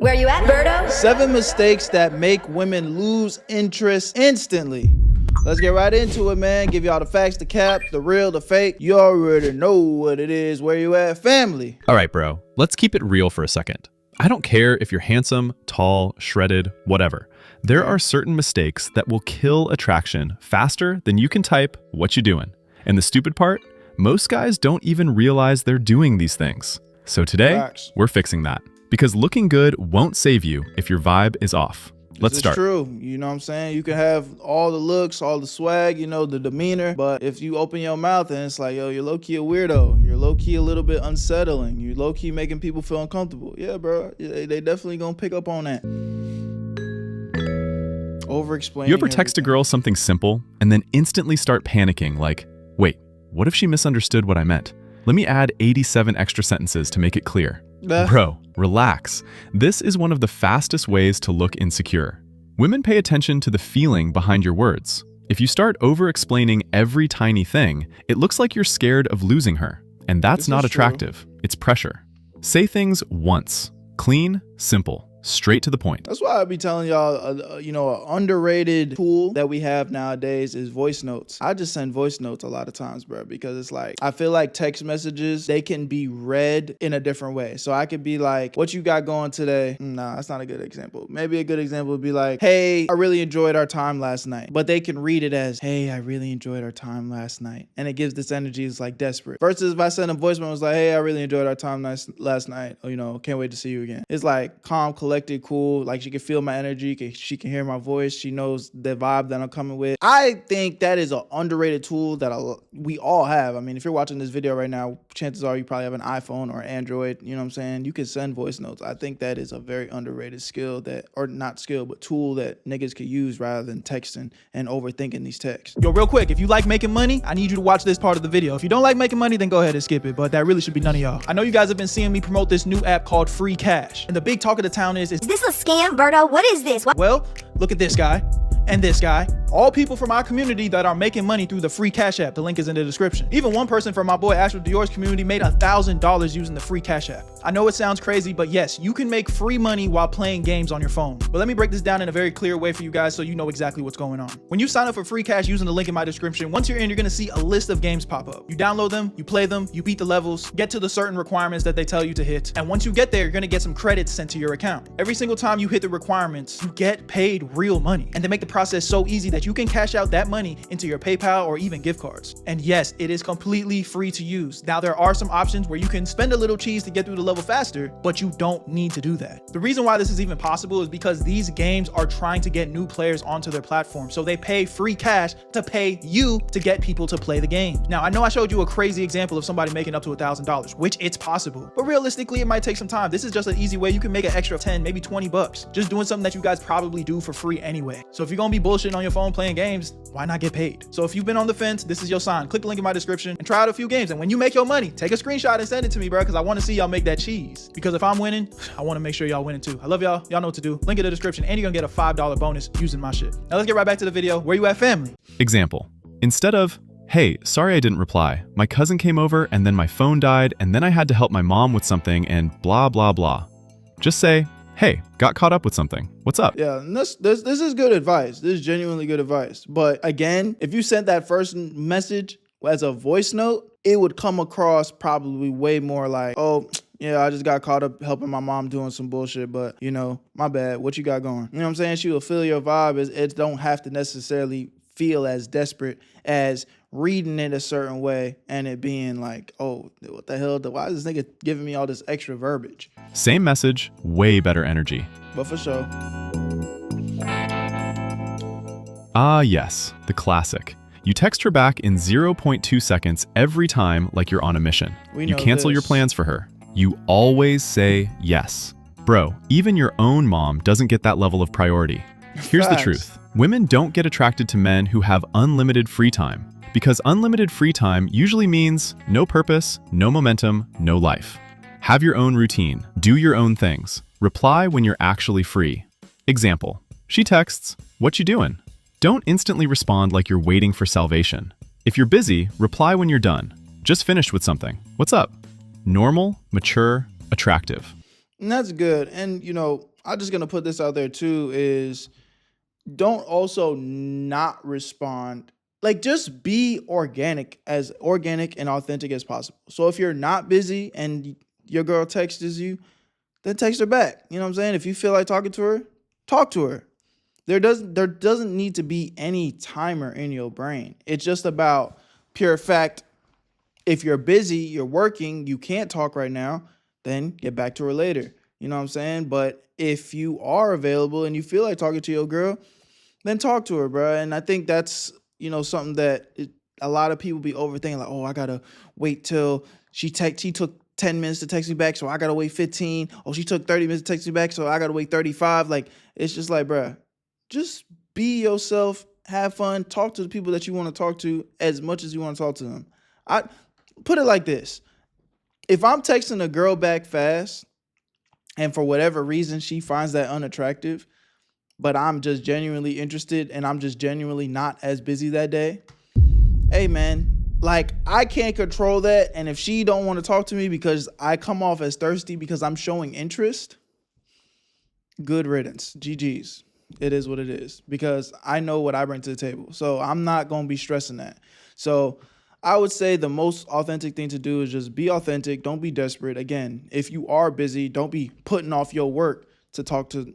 Where you at, Berto? 7 mistakes that make women lose interest instantly. Let's get right into it, man. Give y'all the facts, the cap, the real, the fake. You already know what it is. Where you at, family? All right, bro. Let's keep it real for a second. I don't care if you're handsome, tall, shredded, whatever. There are certain mistakes that will kill attraction faster than you can type, "What you doing?" And the stupid part? Most guys don't even realize they're doing these things. So today, we're fixing that. Because looking good won't save you if your vibe is off. Let's start. It's true. You know what I'm saying? You can have all the looks, all the swag, you know, the demeanor. But if you open your mouth and it's like, yo, you're low-key a weirdo. You're low-key a little bit unsettling. You're low-key making people feel uncomfortable. Yeah, bro. They definitely gonna pick up on that. Overexplaining. You ever text a girl something simple and then instantly start panicking like, wait, what if she misunderstood what I meant? Let me add 87 extra sentences to make it clear. Bro, relax. This is one of the fastest ways to look insecure. Women pay attention to the feeling behind your words. If you start over-explaining every tiny thing, it looks like you're scared of losing her. And that's not attractive. It's pressure. Say things once. Clean, simple, straight to the point. That's why I be telling y'all, you know, an underrated tool that we have nowadays is voice notes. I just send voice notes a lot of times, bro, because it's like, I feel like text messages, they can be read in a different way. So I could be like, what you got going today? Nah, that's not a good example. Maybe a good example would be like, hey, I really enjoyed our time last night. But they can read it as, hey, I really enjoyed our time last night. And it gives this energy, it's like desperate. Versus if I send a voicemail, it was like, hey, I really enjoyed our time last night. Or, you know, can't wait to see you again. It's like calm, collected, cool. Like she can feel my energy. She can hear my voice. She knows the vibe that I'm coming with. I think that is an underrated tool that we all have. I mean, if you're watching this video right now, chances are you probably have an iPhone or Android. You know what I'm saying? You can send voice notes. I think that is a very underrated skill or not skill, but tool that niggas could use rather than texting and overthinking these texts. Yo, real quick, if you like making money, I need you to watch this part of the video. If you don't like making money, then go ahead and skip it, but that really should be none of y'all. I know you guys have been seeing me promote this new app called Free Cash. And the big talk of the town is Is this a scam, Berto? What is this? Well, look at this guy and this guy. All people from our community that are making money through the Free Cash app. The link is in the description. Even one person from my boy Astro Dior's community made $1,000 using the Free Cash app. I know it sounds crazy, but yes, you can make free money while playing games on your phone. But let me break this down in a very clear way for you guys so you know exactly what's going on. When you sign up for Free Cash using the link in my description, once you're in, you're gonna see a list of games pop up. You download them, you play them, you beat the levels, get to the certain requirements that they tell you to hit. And once you get there, you're gonna get some credits sent to your account. Every single time you hit the requirements, you get paid real money. And they make the process so easy that you can cash out that money into your PayPal or even gift cards. And yes, it is completely free to use. Now, there are some options where you can spend a little cheese to get through the level faster, but you don't need to do that. The reason why this is even possible is because these games are trying to get new players onto their platform. So they pay free cash to pay you to get people to play the game. Now, I know I showed you a crazy example of somebody making up to $1,000, which it's possible, but realistically, it might take some time. This is just an easy way you can make an extra 10, maybe 20 bucks, just doing something that you guys probably do for free anyway. So if you're gonna be bullshitting on your phone playing games, why not get paid? So if you've been on the fence, this is your sign. Click the link in my description and try out a few games. And when you make your money, take a screenshot and send it to me, bro, because I want to see y'all make that cheese. Because if I'm winning, I want to make sure y'all winning too. I love y'all. Y'all know what to do. Link in the description, and you're gonna get a $5 bonus using my shit. Now let's get right back to the video. Where you at, family? Example. Instead of, hey, sorry I didn't reply. My cousin came over and then my phone died and then I had to help my mom with something and blah, blah, blah. Just say, hey, got caught up with something. What's up? Yeah, and this is good advice. This is genuinely good advice. But again, if you sent that first message as a voice note, it would come across probably way more like, oh, yeah, I just got caught up helping my mom doing some bullshit, but, you know, my bad. What you got going? You know what I'm saying? She will feel your vibe. It don't have to necessarily feel as desperate as reading it a certain way and it being like, oh, what the hell? Why is this nigga giving me all this extra verbiage? Same message, way better energy. But for sure. Ah, yes, the classic. You text her back in 0.2 seconds every time like you're on a mission. You cancel your plans for her. You always say yes. Bro, even your own mom doesn't get that level of priority. Here's the truth. Women don't get attracted to men who have unlimited free time. Because unlimited free time usually means no purpose, no momentum, no life. Have your own routine. Do your own things. Reply when you're actually free. Example. She texts, "What you doing?" Don't instantly respond like you're waiting for salvation. If you're busy, reply when you're done. Just finished with something. What's up? Normal, mature, attractive. And that's good. And, you know, I'm just gonna put this out there too, is don't also not respond. Like, just be organic and authentic as possible. So if you're not busy and your girl texts you, then text her back. You know what I'm saying? If you feel like talking to her, talk to her. There doesn't need to be any timer in your brain. It's just about pure fact. If you're busy, you're working, you can't talk right now, then get back to her later. You know what I'm saying? But if you are available and you feel like talking to your girl, then talk to her, bro. And I think that's, something that a lot of people be overthinking. Like, oh, I gotta wait till she took 10 minutes to text me back, so I gotta wait 15. Oh, she took 30 minutes to text me back, so I gotta wait 35. Like, it's just like, bro, just be yourself, have fun, talk to the people that you want to talk to as much as you want to talk to them. I put it like this. If I'm texting a girl back fast and for whatever reason she finds that unattractive, but I'm just genuinely interested and I'm just genuinely not as busy that day, hey man, like, I can't control that. And if she don't want to talk to me because I come off as thirsty because I'm showing interest, good riddance. GG's. It is what it is, because I know what I bring to the table. So I'm not going to be stressing that. So I would say the most authentic thing to do is just be authentic. Don't be desperate. Again, if you are busy, don't be putting off your work to talk to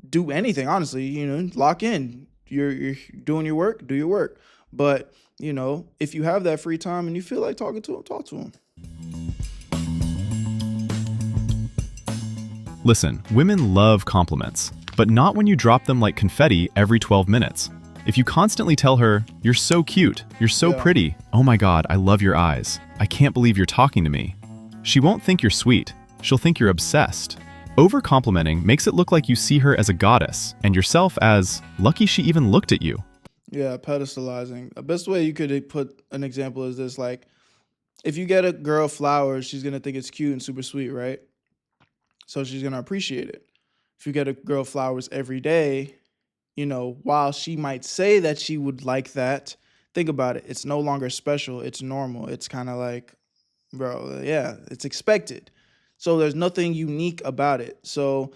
do anything. Honestly, lock in. You're doing your work, do your work. But, if you have that free time and you feel like talking to him, talk to him. Listen, women love compliments, but not when you drop them like confetti every 12 minutes. If you constantly tell her, "You're so cute, you're so pretty, oh my God, I love your eyes, I can't believe you're talking to me," she won't think you're sweet, she'll think you're obsessed. Over-complimenting makes it look like you see her as a goddess and yourself as lucky she even looked at you. Yeah, pedestalizing. The best way you could put an example is this: like, if you get a girl flowers, she's gonna think it's cute and super sweet, right? So she's gonna appreciate it. If you get a girl flowers every day, while she might say that she would like that, think about it. It's no longer special. It's normal. It's kind of like, bro, yeah, it's expected. So there's nothing unique about it. So,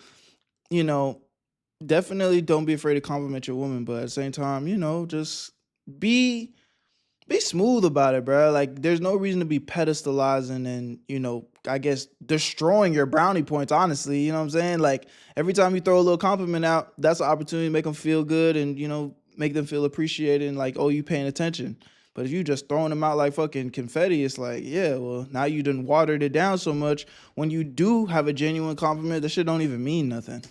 definitely don't be afraid to compliment your woman, but at the same time, just be smooth about it, bro. Like, there's no reason to be pedestalizing and, I guess destroying your brownie points, honestly. You know what I'm saying? Like, every time you throw a little compliment out, that's an opportunity to make them feel good and, make them feel appreciated and like, oh, you paying attention. But if you just throwing them out like fucking confetti, it's like, yeah, well, now you done watered it down so much. When you do have a genuine compliment, that shit don't even mean nothing.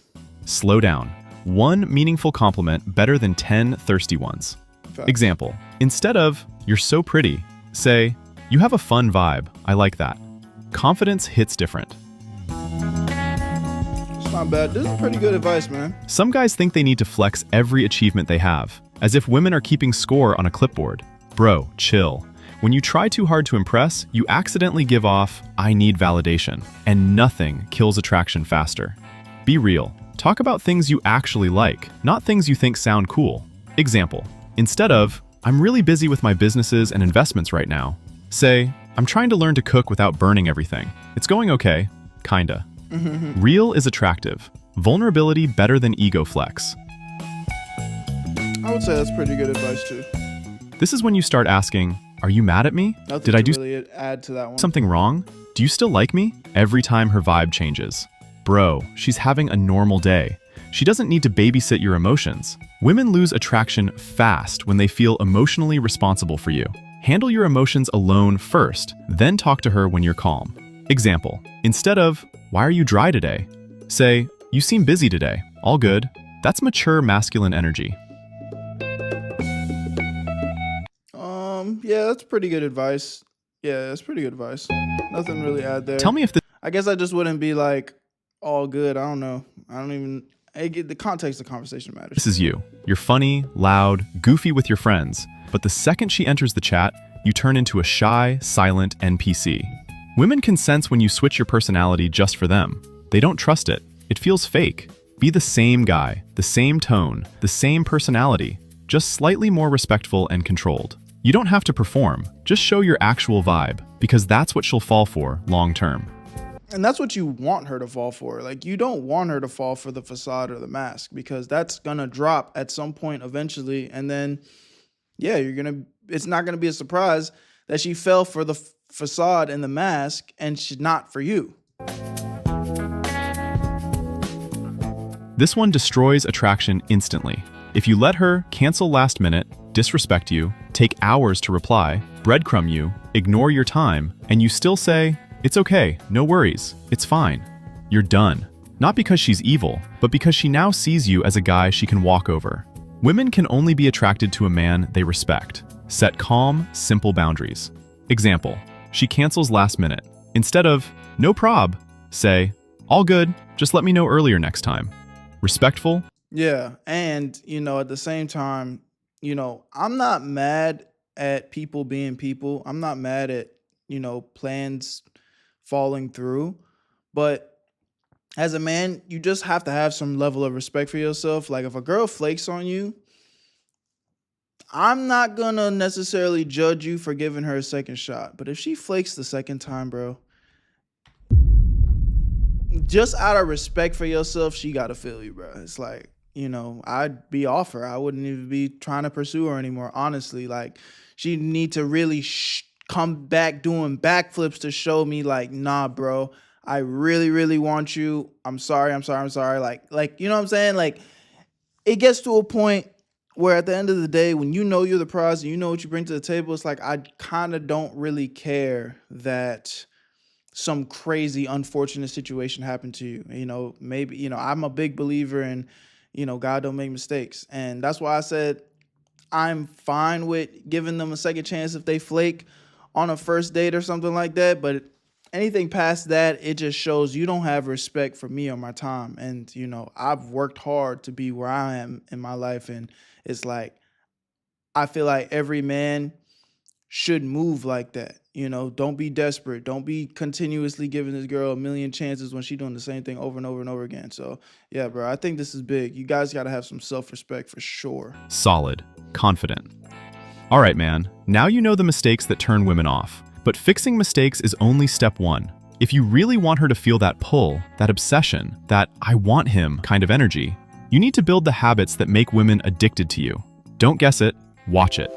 Slow down. One meaningful compliment better than 10 thirsty ones. Fact. Example, instead of, "You're so pretty," say, "You have a fun vibe, I like that." Confidence hits different. It's not bad. This is pretty good advice, man. Some guys think they need to flex every achievement they have, as if women are keeping score on a clipboard. Bro, chill. When you try too hard to impress, you accidentally give off, "I need validation," and nothing kills attraction faster. Be real. Talk about things you actually like, not things you think sound cool. Example, instead of, "I'm really busy with my businesses and investments right now," say, "I'm trying to learn to cook without burning everything. It's going okay, kinda." Real is attractive. Vulnerability better than ego flex. I would say that's pretty good advice too. This is when you start asking, "Are you mad at me? Nothing Did I to do really add to that one. something wrong? Do you still like me?" Every time her vibe changes. Bro, she's having a normal day. She doesn't need to babysit your emotions. Women lose attraction fast when they feel emotionally responsible for you. Handle your emotions alone first, then talk to her when you're calm. Example, instead of, "Why are you dry today?" say, "You seem busy today. All good." That's mature masculine energy. Yeah, that's pretty good advice. Yeah, that's pretty good advice. Nothing really add there. Tell me if this I guess I just wouldn't be like all good. I don't know. The context of the conversation matters. is you. You're funny, loud, goofy with your friends, but the second she enters the chat, you turn into a shy, silent NPC. Women can sense when you switch your personality just for them. They don't trust it. It feels fake. Be the same guy, the same tone, the same personality, just slightly more respectful and controlled. You don't have to perform, just show your actual vibe, because that's what she'll fall for long term. And that's what you want her to fall for. Like, you don't want her to fall for the facade or the mask, because that's gonna drop at some point eventually. And then, yeah, it's not gonna be a surprise that she fell for the facade and the mask and she's not for you. This one destroys attraction instantly. If you let her cancel last minute, disrespect you, take hours to reply, breadcrumb you, ignore your time, and you still say, "It's okay, no worries, it's fine," you're done. Not because she's evil, but because she now sees you as a guy she can walk over. Women can only be attracted to a man they respect. Set calm, simple boundaries. Example, she cancels last minute. Instead of, "No prob," say, "All good, just let me know earlier next time." Respectful. Yeah, and, at the same time, I'm not mad at people being people. I'm not mad at, plans falling through. But as a man, you just have to have some level of respect for yourself. Like, if a girl flakes on you, I'm not gonna necessarily judge you for giving her a second shot. But if she flakes the second time, bro, just out of respect for yourself, she gotta feel you, bro. It's like, I'd be off her. I wouldn't even be trying to pursue her anymore, honestly. Like, she need to really come back doing backflips to show me, like, nah, bro, I really, really want you. I'm sorry. Like, you know what I'm saying? Like, it gets to a point where at the end of the day, when you know you're the prize and you know what you bring to the table, it's like, I kind of don't really care that some crazy, unfortunate situation happened to you. Maybe, I'm a big believer in, God don't make mistakes. And that's why I said I'm fine with giving them a second chance if they flake on a first date or something like that. But anything past that, it just shows you don't have respect for me or my time. And, I've worked hard to be where I am in my life. And it's like, I feel like every man should move like that. Don't be desperate. Don't be continuously giving this girl a million chances when she's doing the same thing over and over and over again. So, yeah, bro, I think this is big. You guys got to have some self-respect for sure. Solid. Confident. All right, man. Now you know the mistakes that turn women off. But fixing mistakes is only step one. If you really want her to feel that pull, that obsession, that "I want him" kind of energy, you need to build the habits that make women addicted to you. Don't guess it. Watch it.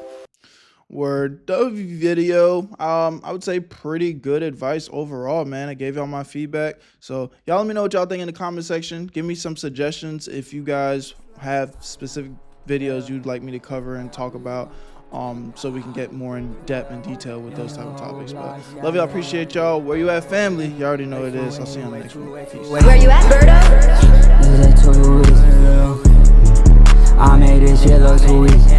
Word. Video. I would say pretty good advice overall, man. I gave y'all my feedback. So y'all let me know what y'all think in the comment section. Give me some suggestions if you guys have specific videos you'd like me to cover and talk about, so we can get more in depth and detail with those type of topics. But love y'all, appreciate y'all. Where you at, family? You already know what it is. I'll see you on the next one. Peace. Where you at, Berto? I made this shit look too easy.